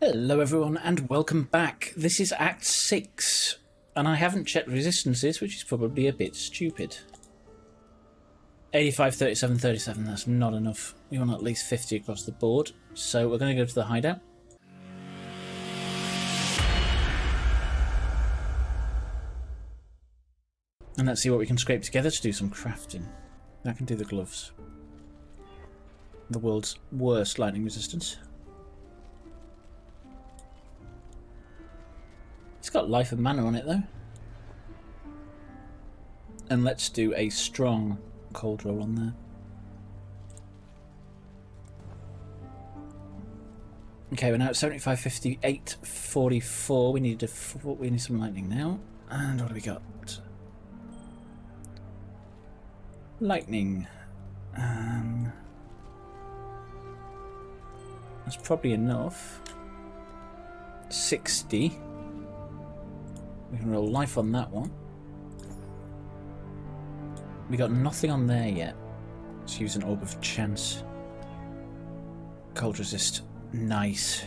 Hello everyone and welcome back. This is Act 6 and I haven't checked resistances, which is probably a bit stupid. 85, 37, 37, that's not enough. We want at least 50 across the board, so we're going to go to the hideout. And let's see what we can scrape together to do some crafting. I can do the gloves. The world's worst lightning resistance. It's got life and mana on it though. And let's do a strong cold roll on there. Okay, we're now at 75, 58, 44. We need some lightning now. And what do we got? Lightning. That's probably enough. 60. We can roll life on that one. We got nothing on there yet. Let's use an Orb of Chance. Cold resist. Nice.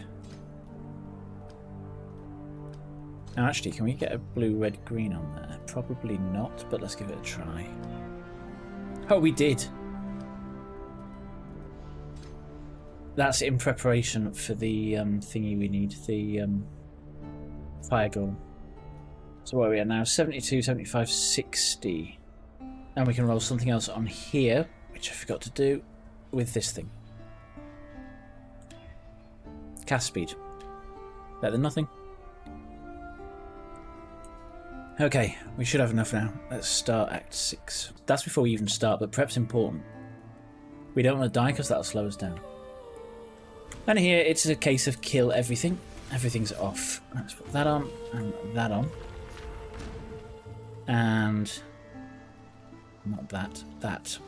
Now actually, can we get a blue, red, green on there? Probably not, but let's give it a try. Oh, we did. That's in preparation for the thingy we need, the fire golem. So where are we at now? 72, 75, 60. And we can roll something else on here, which I forgot to do, with this thing. Cast speed. Better than nothing. Okay, we should have enough now. Let's start Act 6. That's before we even start, but prep's important. We don't want to die because that'll slow us down. And here it's a case of kill everything. Everything's off. Let's put that on and that on. And not that, that.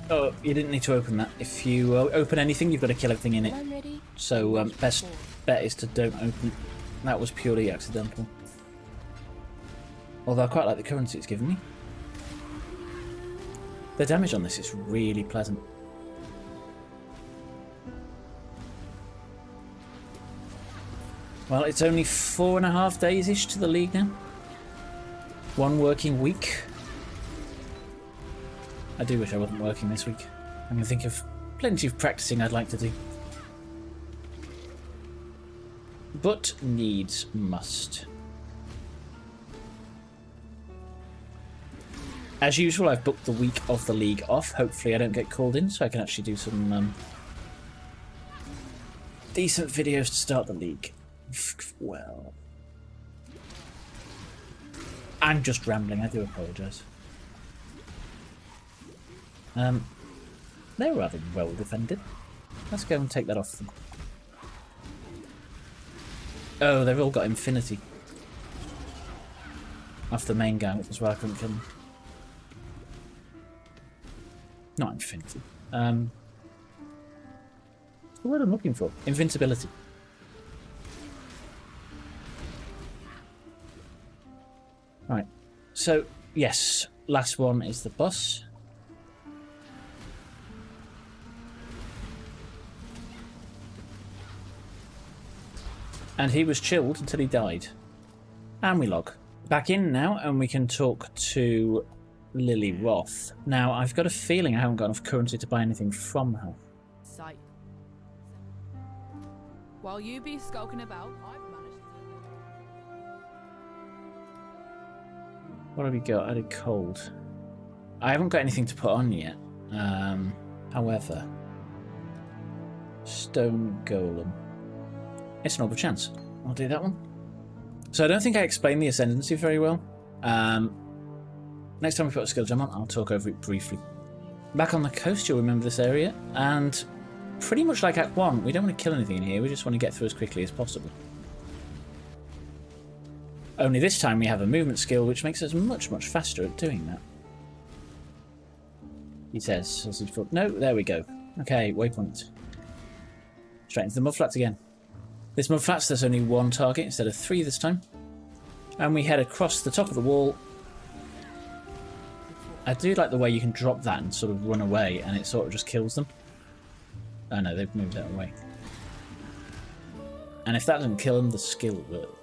Oh, you didn't need to open that. If you open anything, you've got to kill everything in it. So best bet is to don't open. That was purely accidental. Although I quite like the currency it's given me. The damage on this is really pleasant. Well, it's only 4.5 days-ish to the league now. 1 working week. I do wish I wasn't working this week. I'm going to think of plenty of practicing I'd like to do. But needs must. As usual, I've booked the week of the league off. Hopefully I don't get called in, so I can actually do some decent videos to start the league. Well, I'm just rambling. I do apologise. They're rather well defended. Let's go and take that off them. Oh, they've all got infinity. Off the main guy, which is why I couldn't kill them. Not infinity. What's the word I'm looking for? Invincibility. Right. So, yes, last one is the boss. And he was chilled until he died. And we log. Back in now, and we can talk to Lily Roth. Now, I've got a feeling I haven't got enough currency to buy anything from her. Sight. While you be skulking about, I've managed to... What have we got? Added cold. I haven't got anything to put on yet. However, stone golem. It's an Orb of Chance. I'll do that one. So I don't think I explained the Ascendancy very well. Next time we put a skill gem on, I'll talk over it briefly. Back on the coast, you'll remember this area, and pretty much like Act 1, we don't want to kill anything in here, we just want to get through as quickly as possible. Only this time we have a movement skill, which makes us much, much faster at doing that. He says, as he's no, there we go. Okay, waypoint. Straight into the mudflats again. This mudflats, there's only 1 target instead of 3 this time. And we head across the top of the wall I do like the way you can drop that and sort of run away and it sort of just kills them. Oh no, they've moved out away. And if that doesn't kill them, the skill will.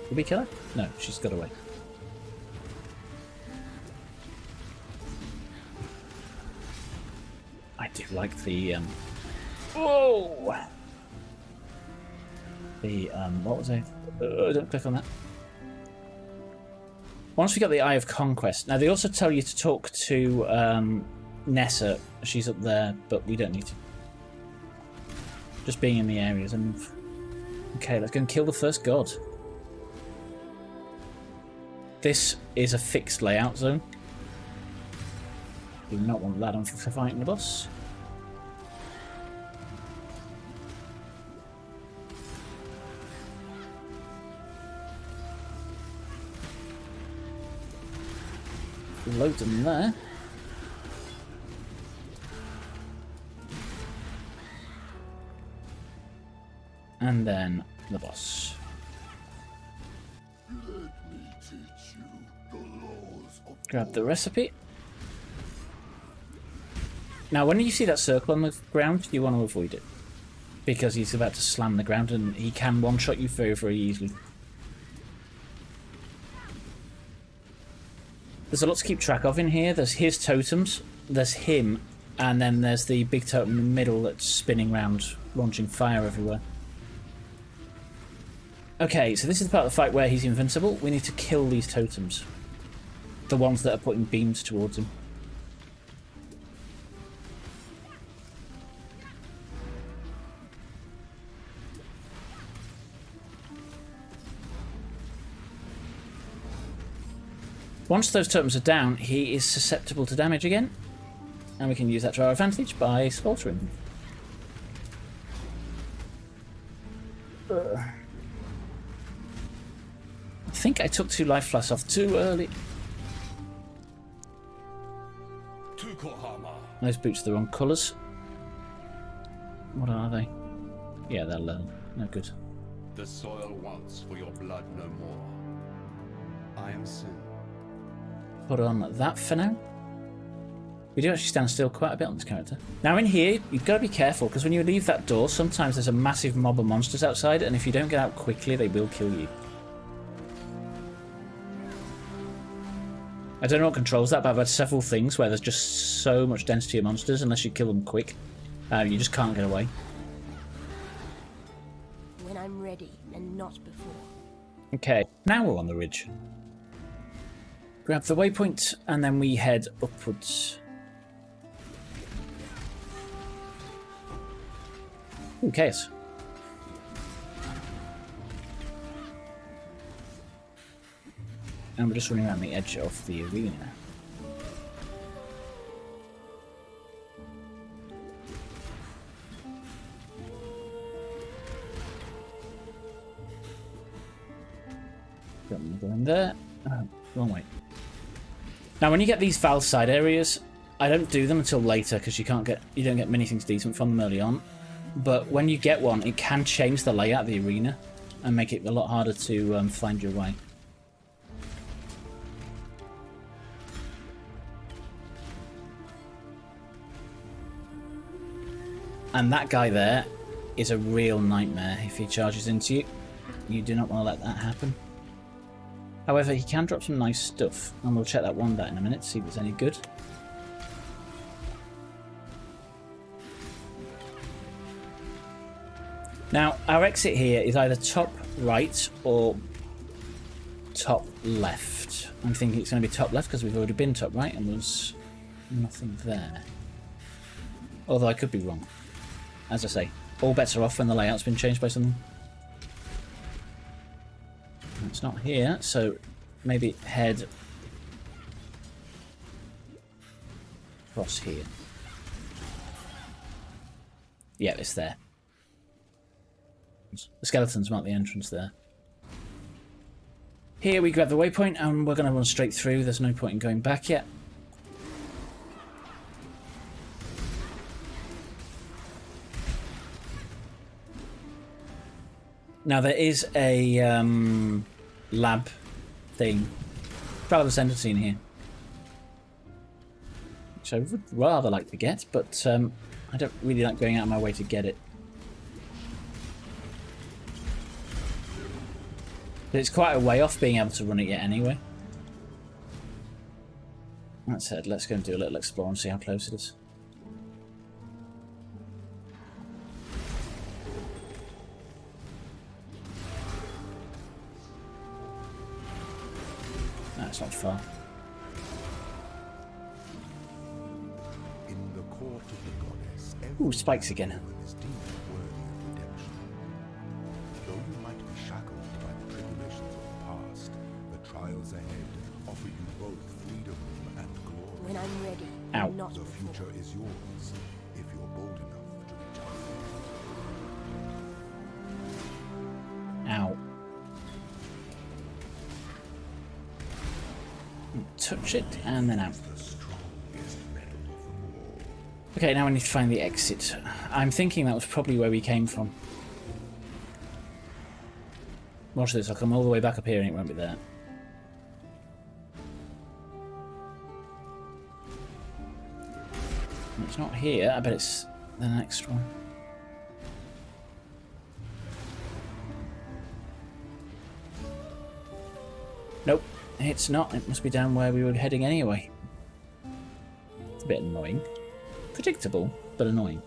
Did we kill her? No, she's got away. I do like the whoa! The what was it? Don't click on that. Once we got the Eye of Conquest. Now they also tell you to talk to Nessa. She's up there, but we don't need to. Just being in the areas and move. Okay, let's go and kill the first god. This is a fixed layout zone. Do not want that on for fighting the boss. Load them there. And then the boss. Grab the recipe. Now, when you see that circle on the ground, you want to avoid it. Because he's about to slam the ground and he can one-shot you very, very easily. There's a lot to keep track of in here. There's his totems, there's him, and then there's the big totem in the middle that's spinning around, launching fire everywhere. Okay, so this is the part of the fight where he's invincible. We need to kill these totems. The ones that are putting beams towards him. Once those totems are down, he is susceptible to damage again. And we can use that to our advantage by slaughtering him. I think I took 2 life flasks off too early. Those boots are the wrong colours. What are they? Yeah, they're low. No good. The soil wants for your blood no more. I am sin. Put on that for now. We do actually stand still quite a bit on this character. Now in here, you've got to be careful, because when you leave that door, sometimes there's a massive mob of monsters outside, and if you don't get out quickly, they will kill you. I don't know what controls that, but I've had several things where there's just so much density of monsters, unless you kill them quick, you just can't get away. When I'm ready, and not before. Okay, now we're on the ridge. Grab the waypoint, and then we head upwards. Ooh, chaos. And we're just running around the edge of the arena. Got another one there. Oh, wrong way. Now, when you get these Val side areas, I don't do them until later because you don't get many things decent from them early on. But when you get one, it can change the layout of the arena and make it a lot harder to find your way. And that guy there is a real nightmare if he charges into you. You do not want to let that happen. However, he can drop some nice stuff, and we'll check that one out in a minute to see if it's any good. Now, our exit here is either top right or top left. I'm thinking it's going to be top left because we've already been top right and there's nothing there. Although I could be wrong. As I say, all bets are off when the layout's been changed by something. It's not here, so maybe head across here. Yeah, it's there. The skeletons mark the entrance there. Here we grab the waypoint and we're going to run straight through. There's no point in going back yet. Now there is a lab thing. Travel Ascendancy in here. Which I would rather like to get, but I don't really like going out of my way to get it. But it's quite a way off being able to run it yet anyway. That said, let's go and do a little explore and see how close it is. That's not far. In the court of the goddess, Ooh, spikes again. everyone is deemed worthy of redemption. Though you might be shackled by the tribulations of the past, the trials ahead offer you both freedom and glory. When I'm ready, Ow. not The before. future is yours if you're bold enough to reach out. Ow. Touch it, and then out. The strongest metal of them all. Okay, now we need to find the exit. I'm thinking that was probably where we came from. Watch this, I'll come all the way back up here and it won't be there. It's not here, I bet it's the next one. Nope, it's not. It must be down where we were heading anyway. It's a bit annoying. Predictable, but annoying.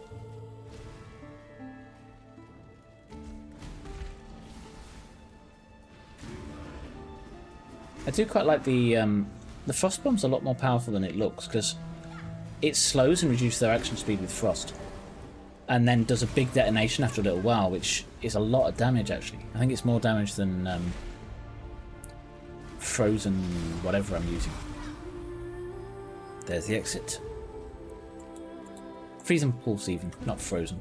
I do quite like the frost bomb's a lot more powerful than it looks because it slows and reduces their action speed with frost, and then does a big detonation after a little while, which is a lot of damage actually. I think it's more damage than frozen whatever I'm using. There's the exit. Freezing pulse even, not frozen.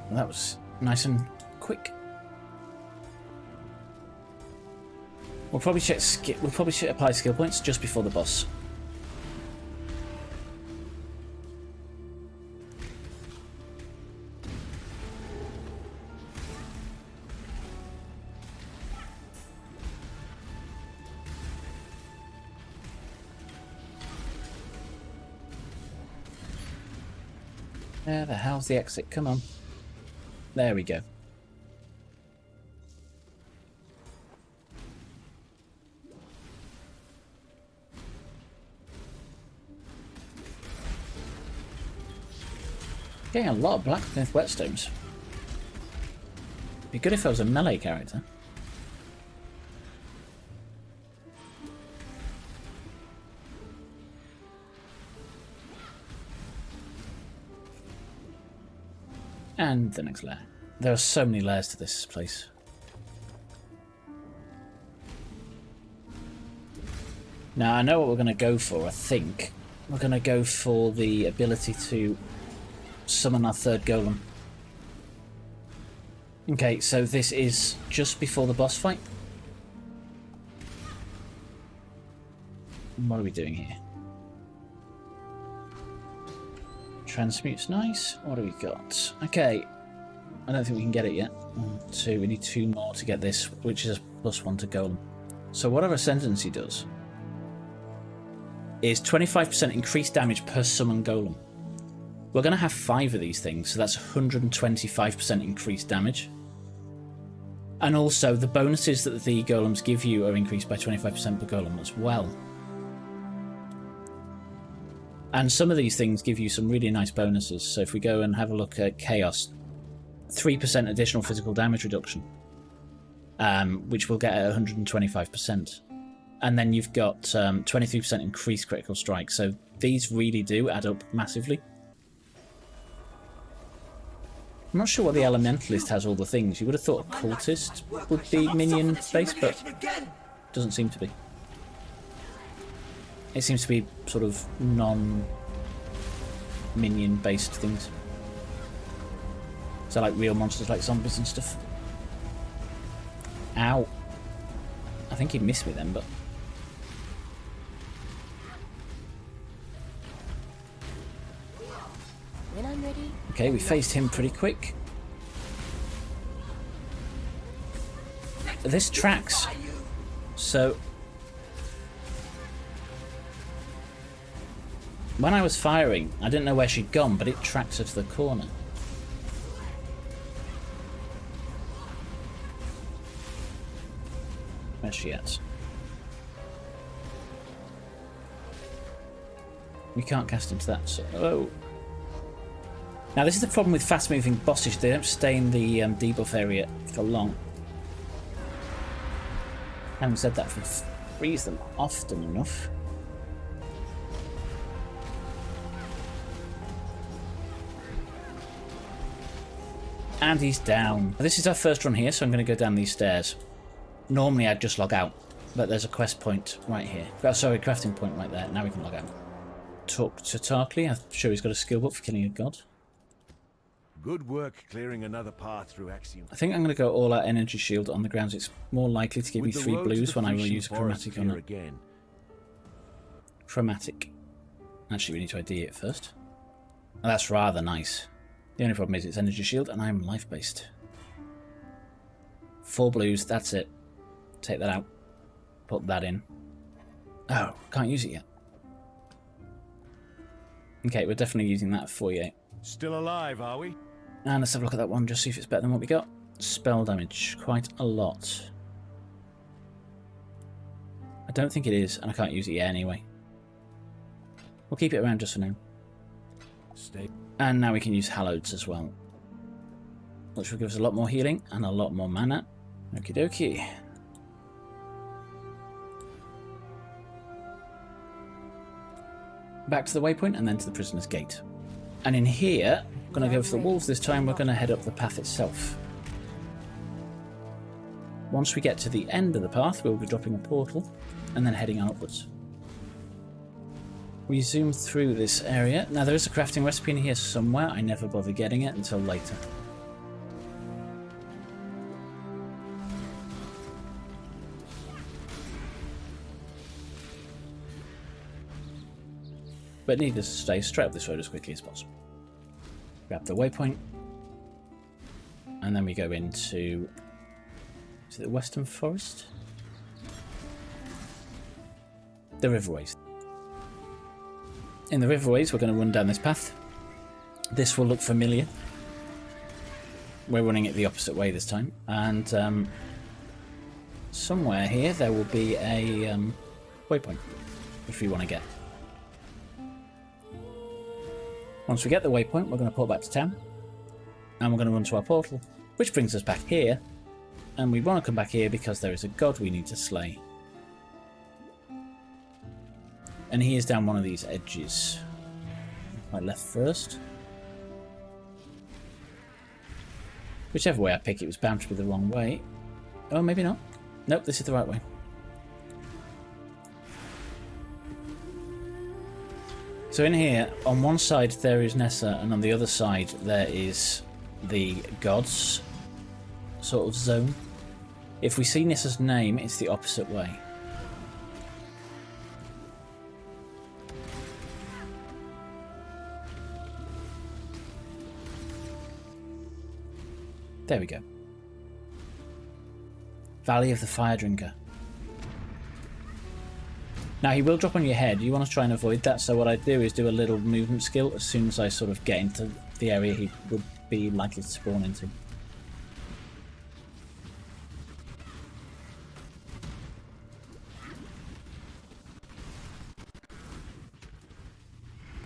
Well, that was nice and quick. We'll probably check apply skill points just before the boss. Where the hell's the exit? Come on. There we go. Getting a lot of blacksmith whetstones. Be good if I was a melee character. And the next layer. There are so many layers to this place. Now I know what we're going to go for, I think. We're going to go for the ability to summon our third golem. Okay, so this is just before the boss fight. What are we doing here? Transmute's nice. What do we got? Okay, I don't think we can get it yet. 2, we need 2 more to get this, which is a +1 to golem. So what our Ascendancy does is 25% increased damage per summon golem. We're going to have 5 of these things, so that's 125% increased damage. And also, the bonuses that the golems give you are increased by 25% per golem as well. And some of these things give you some really nice bonuses. So if we go and have a look at Chaos, 3% additional physical damage reduction, which we'll get at 125%. And then you've got 23% increased critical strike. So these really do add up massively. I'm not sure what the Elementalist has all the things. You would have thought a Cultist would be minion based, but doesn't seem to be. It seems to be sort of non-minion based things. So like real monsters like zombies and stuff. Ow. I think he missed me then, but... When I'm ready. Okay, we phased him pretty quick. this tracks. So when I was firing, I didn't know where she'd gone, but it tracked her to the corner. Where's she at? We can't cast into that. So, oh. Now this is the problem with fast-moving bosses. They don't stay in the debuff area for long. I haven't said that if we freeze them often enough. And he's down. This is our first run here, so I'm going to go down these stairs. Normally I'd just log out, but there's a quest point right here. Oh, sorry, crafting point right there. Now we can log out. Talk to Tarkley. I'm sure he's got a skill book for killing a god. Good work clearing another path through Axiom. I think I'm going to go all out energy shield on the grounds. It's more likely to give me 3 blues when I will use a chromatic on it. Again. Chromatic. Actually, we need to ID it first. Oh, that's rather nice. The only problem is it's energy shield and I'm life-based. 4 blues, that's it. Take that out. Put that in. Oh, can't use it yet. Okay, we're definitely using that 48. Still alive, are we? And let's have a look at that one, just see if it's better than what we got. Spell damage, quite a lot. I don't think it is, and I can't use it yet anyway. We'll keep it around just for now. Stay. And now we can use Halloweds as well, which will give us a lot more healing and a lot more mana. Okie dokie. Back to the waypoint and then to the prisoner's gate. And in here, we're going to go for the wolves this time. We're going to head up the path itself. Once we get to the end of the path, we'll be dropping a portal and then heading on upwards. We zoom through this area. Now there is a crafting recipe in here somewhere. I never bother getting it until later. But needless to say, straight up this road as quickly as possible. Grab the waypoint. And then we go into... is it the Western Forest? The Riverways. In the Riverways, we're going to run down this path. This will look familiar. We're running it the opposite way this time. And somewhere here there will be a waypoint, which we want to get. Once we get the waypoint, we're going to pull back to town. And we're going to run to our portal, which brings us back here. And we want to come back here because there is a god we need to slay. And he is down one of these edges. My left first. Whichever way I pick, it was bound to be the wrong way. Oh, maybe not. Nope, this is the right way. So in here, on one side there is Nessa, and on the other side there is the gods sort of zone. If we see Nessa's name, it's the opposite way. There we go. Valley of the Fire Drinker. Now he will drop on your head. You want to try and avoid that, so what I do is do a little movement skill as soon as I sort of get into the area he would be likely to spawn into.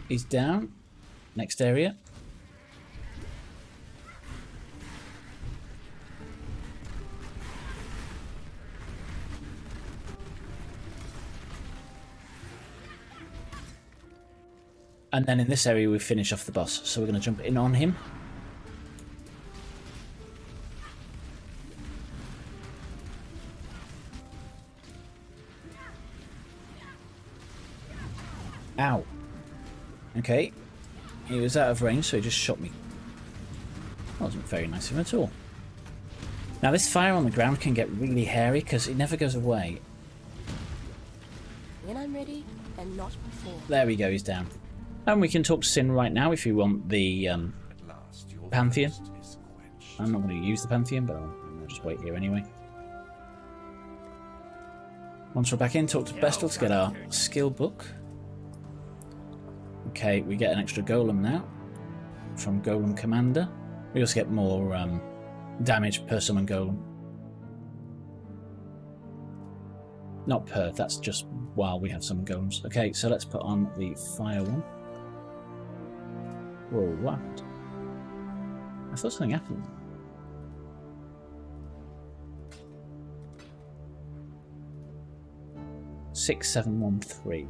He's down. Next area. And then in this area we finish off the boss. So we're going to jump in on him. Ow. Okay. He was out of range, so he just shot me. That wasn't very nice of him at all. Now this fire on the ground can get really hairy because it never goes away. When I'm ready, and not before. There we go, he's down. And we can talk to Sin right now if you want the Pantheon. I'm not going to use the Pantheon, but I'll just wait here anyway. Once we're back in, talk to Bestel to get our skill book. Okay, we get an extra golem now from Golem Commander. We also get more damage per summon golem. Not per, that's just while we have summon golems. Okay, so let's put on the fire one. Whoa, what? I thought something happened. Six, 7, 1, 3.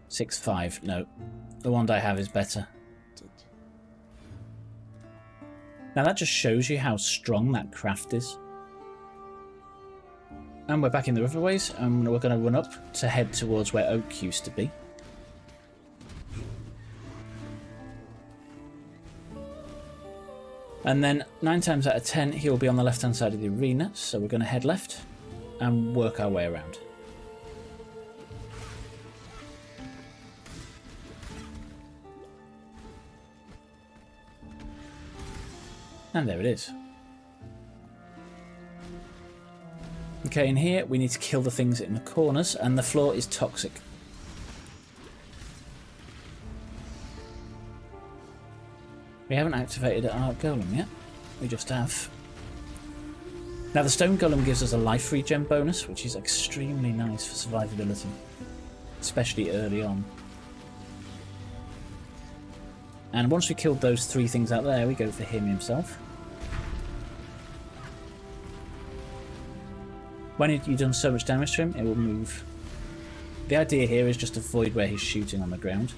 6, 5. No, the wand I have is better. Now that just shows you how strong that craft is. And we're back in the riverways, and we're going to run up to head towards where Oak used to be. And then 9 times out of 10, he will be on the left-hand side of the arena, so we're going to head left and work our way around. And there it is. Okay, in here we need to kill the things in the corners, and the floor is toxic. We haven't activated our golem yet. We just have. Now the stone golem gives us a life regen bonus, which is extremely nice for survivability, especially early on. And once we killed those 3 things out there, we go for him himself. When you've done so much damage to him, it will move. The idea here is just to avoid where he's shooting on the ground,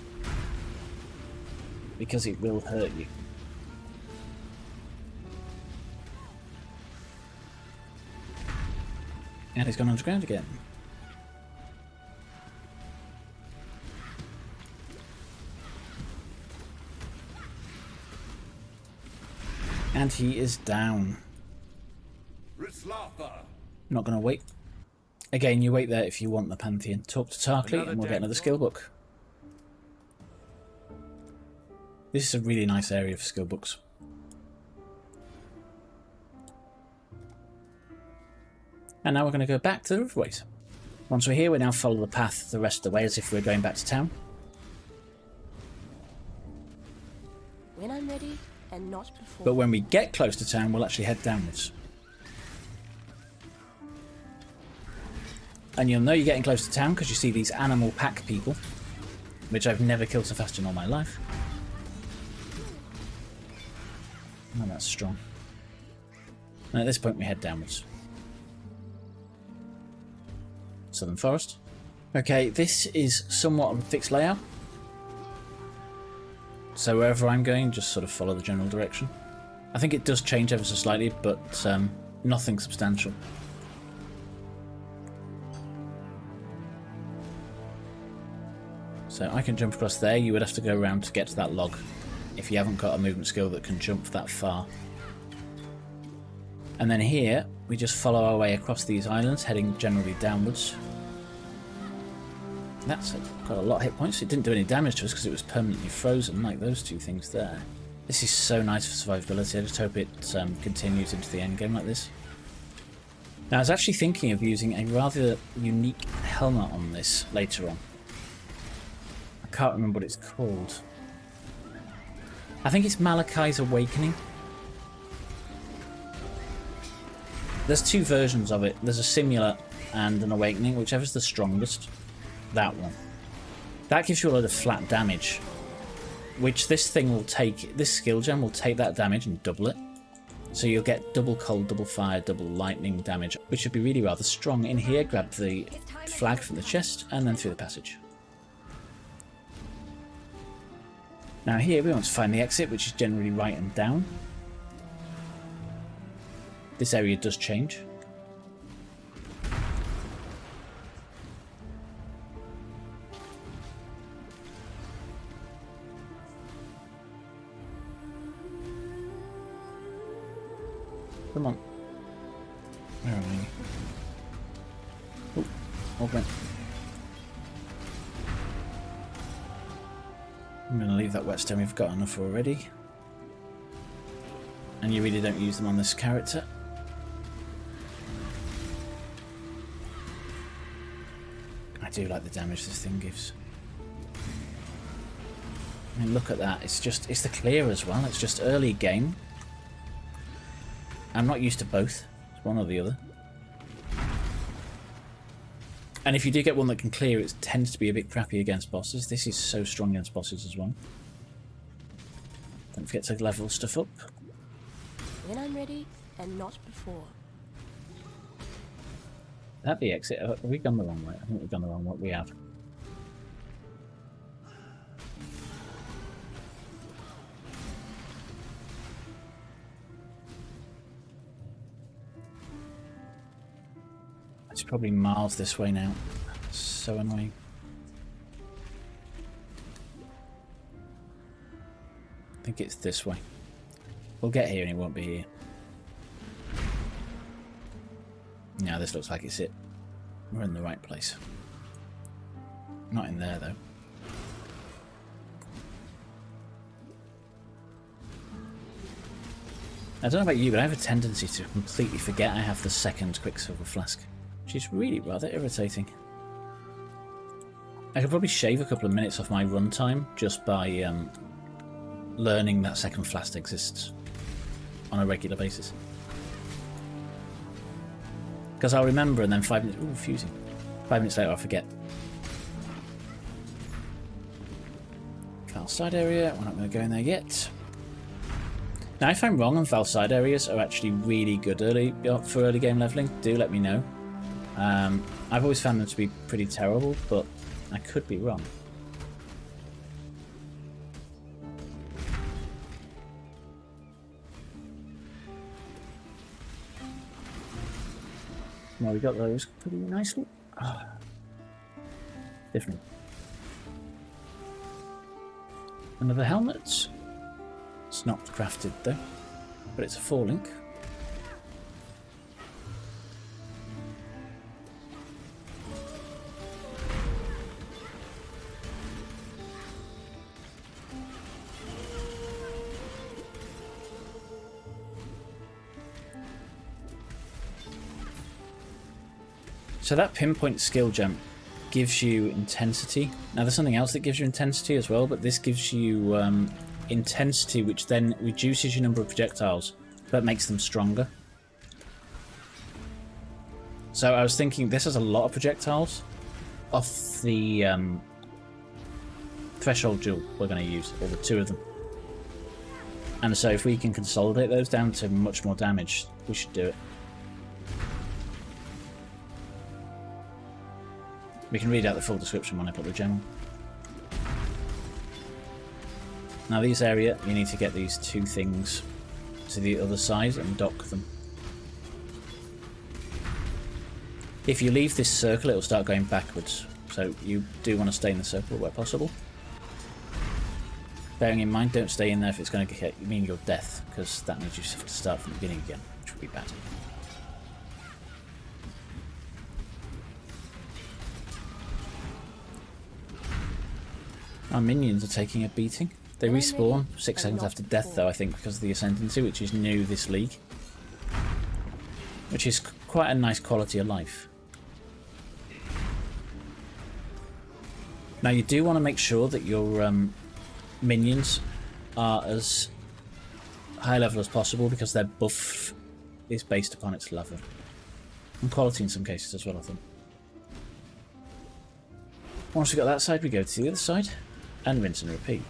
because it will hurt you. And he's gone underground again. And he is down. I'm not going to wait. Again, you wait there if you want the Pantheon. Talk to Tarkley and we'll get another skill book. This is a really nice area for skill books. And now we're going to go back to the riverways. Once we're here, we now follow the path the rest of the way as if we're going back to town. When I'm ready, and not before. But when we get close to town, we'll actually head downwards. And you'll know you're getting close to town because you see these animal pack people, which I've never killed so fast in all my life. Oh, that's strong. And at this point we head downwards. Southern Forest. Okay, this is somewhat of a fixed layout. So wherever I'm going, just sort of follow the general direction. I think it does change ever so slightly, but nothing substantial. So I can jump across there. You would have to go around to get to that log if you haven't got a movement skill that can jump that far. And then here, we just follow our way across these islands, heading generally downwards. That's got a lot of hit points. It didn't do any damage to us because it was permanently frozen, like those 2 things there. This is so nice for survivability. I just hope it continues into the end game like this. Now, I was actually thinking of using a rather unique helmet on this later on. I can't remember what it's called. I think it's Malachi's Awakening. There's 2 versions of it. There's a Simula and an Awakening, whichever's the strongest. That one. That gives you a lot of flat damage, which this thing will take. This skill gem will take that damage and double it. So you'll get double cold, double fire, double lightning damage, which should be really rather strong. In here, grab the flag from the chest and then through the passage. Now here we want to find the exit, which is generally right and down. This area does change. Come on. Where are we? Oh, okay. I'm going to leave that whetstone. We've got enough already. And you really don't use them on this character. I do like the damage this thing gives. I mean, look at that. It's the clear as well. It's just early game. I'm not used to both. It's one or the other. And if you do get one that can clear, it tends to be a bit crappy against bosses. This is so strong against bosses as well. Don't forget to level stuff up. When I'm ready, and not before. That the exit. Have we gone the wrong way? I think we've gone the wrong way. We have. It's probably miles this way now. So annoying. I think it's this way. We'll get here and it won't be here. Now this looks like it's it. We're in the right place. Not in there though. I don't know about you, but I have a tendency to completely forget I have the second Quicksilver Flask, which is really rather irritating. I could probably shave a couple of minutes off my runtime just by learning that second flask exists on a regular basis. Because I'll remember and then 5 minutes... Ooh, fusing. 5 minutes later I'll forget. Val side area, we're not going to go in there yet. Now if I'm wrong and Val side areas are actually really good for early game leveling, do let me know. I've always found them to be pretty terrible, but I could be wrong. Well, we got those pretty nicely. Oh. Different. Another helmet. It's not crafted though, but it's a 4-link. So that pinpoint skill jump gives you intensity. Now there's something else that gives you intensity as well, but this gives you intensity which then reduces your number of projectiles, but makes them stronger. So I was thinking this has a lot of projectiles off the threshold jewel we're going to use, or the 2 of them. And so if we can consolidate those down to much more damage, we should do it. We can read out the full description when I put the gem on. Now these area, you need to get these 2 things to the other side and dock them. If you leave this circle, it will start going backwards. So you do want to stay in the circle where possible. Bearing in mind, don't stay in there if it's going to mean your death, because that means you have to start from the beginning again, which would be bad. Our minions are taking a beating. They respawn 6 seconds after death though, I think, because of the Ascendancy, which is new this league. Which is quite a nice quality of life. Now you do want to make sure that your minions are as high level as possible, because their buff is based upon its level. And quality in some cases as well, I think. Once we've got that side, we go to the other side. And rinse and repeat.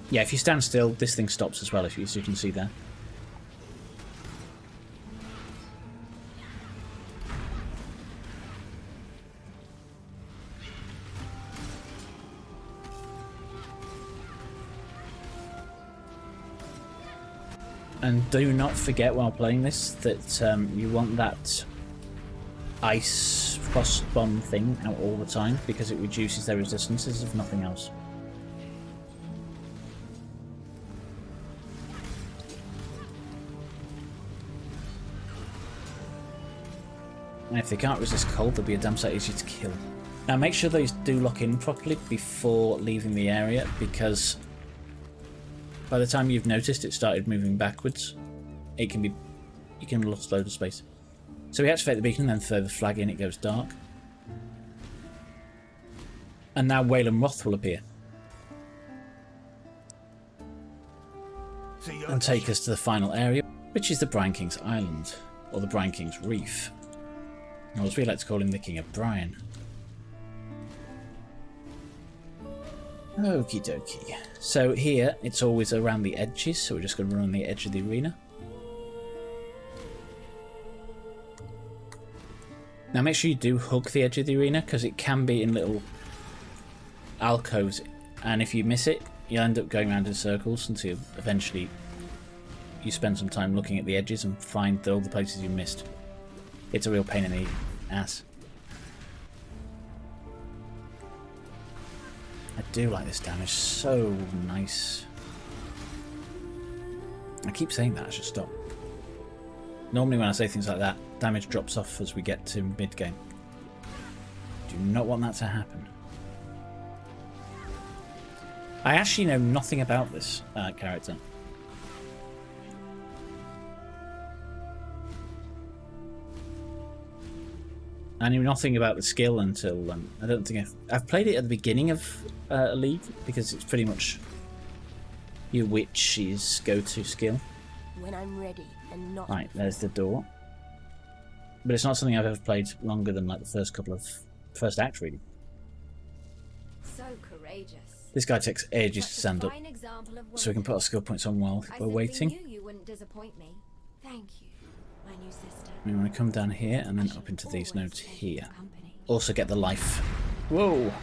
Yeah, if you stand still, this thing stops as well, as you can see there. And do not forget while playing this that you want that ice frost bomb thing out all the time, because it reduces their resistances if nothing else. And if they can't resist cold, they'll be a damn sight easier to kill. Now make sure those do lock in properly before leaving the area, because By the time you've noticed it started moving backwards, you can lost loads of space. So we activate the beacon and then throw the flag in, it goes dark. And now Wayland Roth will appear. And take us to the final area, which is the Brine King's Island, or the Brine King's Reef. Or as we like to call him, the King of Brine. Okie dokie. So here, it's always around the edges, so we're just going to run on the edge of the arena. Now make sure you do hug the edge of the arena, because it can be in little alcoves, and if you miss it, you'll end up going around in circles until eventually you spend some time looking at the edges and find all the places you missed. It's a real pain in the ass. I do like this damage, so nice. I keep saying that, I should stop. Normally when I say things like that, damage drops off as we get to mid-game. Do not want that to happen. I actually know nothing about this character. I knew nothing about the skill until I don't think I've played it at the beginning of a league, because it's pretty much your witch's go-to skill. When I'm ready and not. Right, there's the door. But it's not something I've ever played longer than like the first act really. So courageous. This guy takes ages to stand up, so we can put our skill points on while we're waiting. I knew you wouldn't disappoint me. Thank you, my new sister. We want to come down here and then up into these nodes here. Also get the life. Whoa!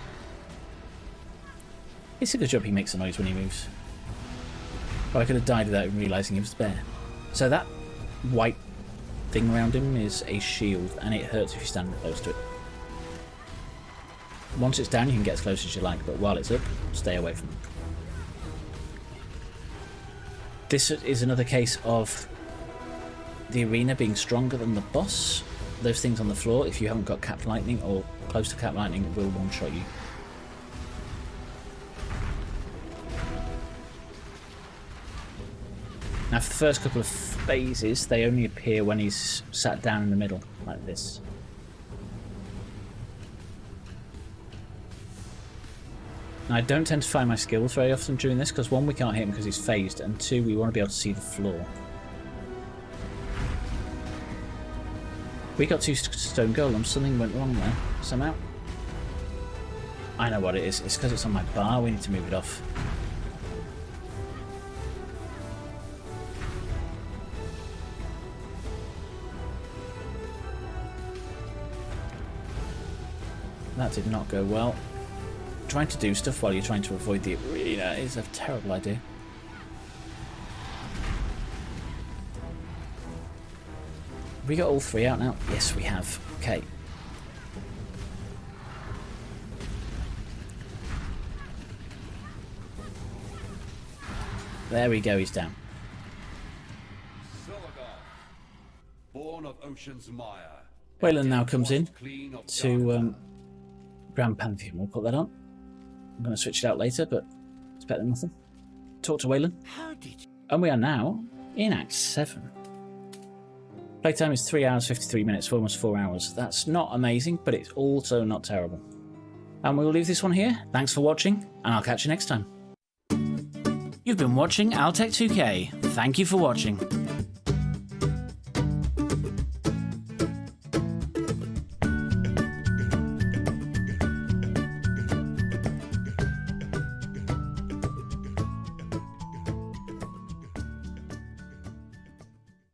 It's a good job he makes a noise when he moves. But I could have died without realising he was there. So that white thing around him is a shield, and it hurts if you stand close to it. Once it's down, you can get as close as you like, but while it's up, stay away from it. This is another case of the arena being stronger than the boss. Those things on the floor, if you haven't got capped lightning or close to capped lightning, will one-shot you. Now for the first couple of phases, they only appear when he's sat down in the middle, like this. Now, I don't tend to find my skills very often during this, because one, we can't hit him because he's phased, and two, we want to be able to see the floor. We got 2 stone golems, something went wrong there, somehow. I know what it is, it's because it's on my bar, we need to move it off. That did not go well. Trying to do stuff while you're trying to avoid the arena is a terrible idea. Have we got all 3 out now? Yes, we have. Okay. There we go, he's down. Born of Ocean's mire. Wayland now comes in to Grand Pantheon. We'll put that on. I'm going to switch it out later, but it's better than nothing. Talk to Wayland. And we are now in Act 7. Playtime is 3 hours 53 minutes for almost 4 hours. That's not amazing, but it's also not terrible. And we will leave this one here. Thanks for watching, and I'll catch you next time. You've been watching Altec 2K. Thank you for watching.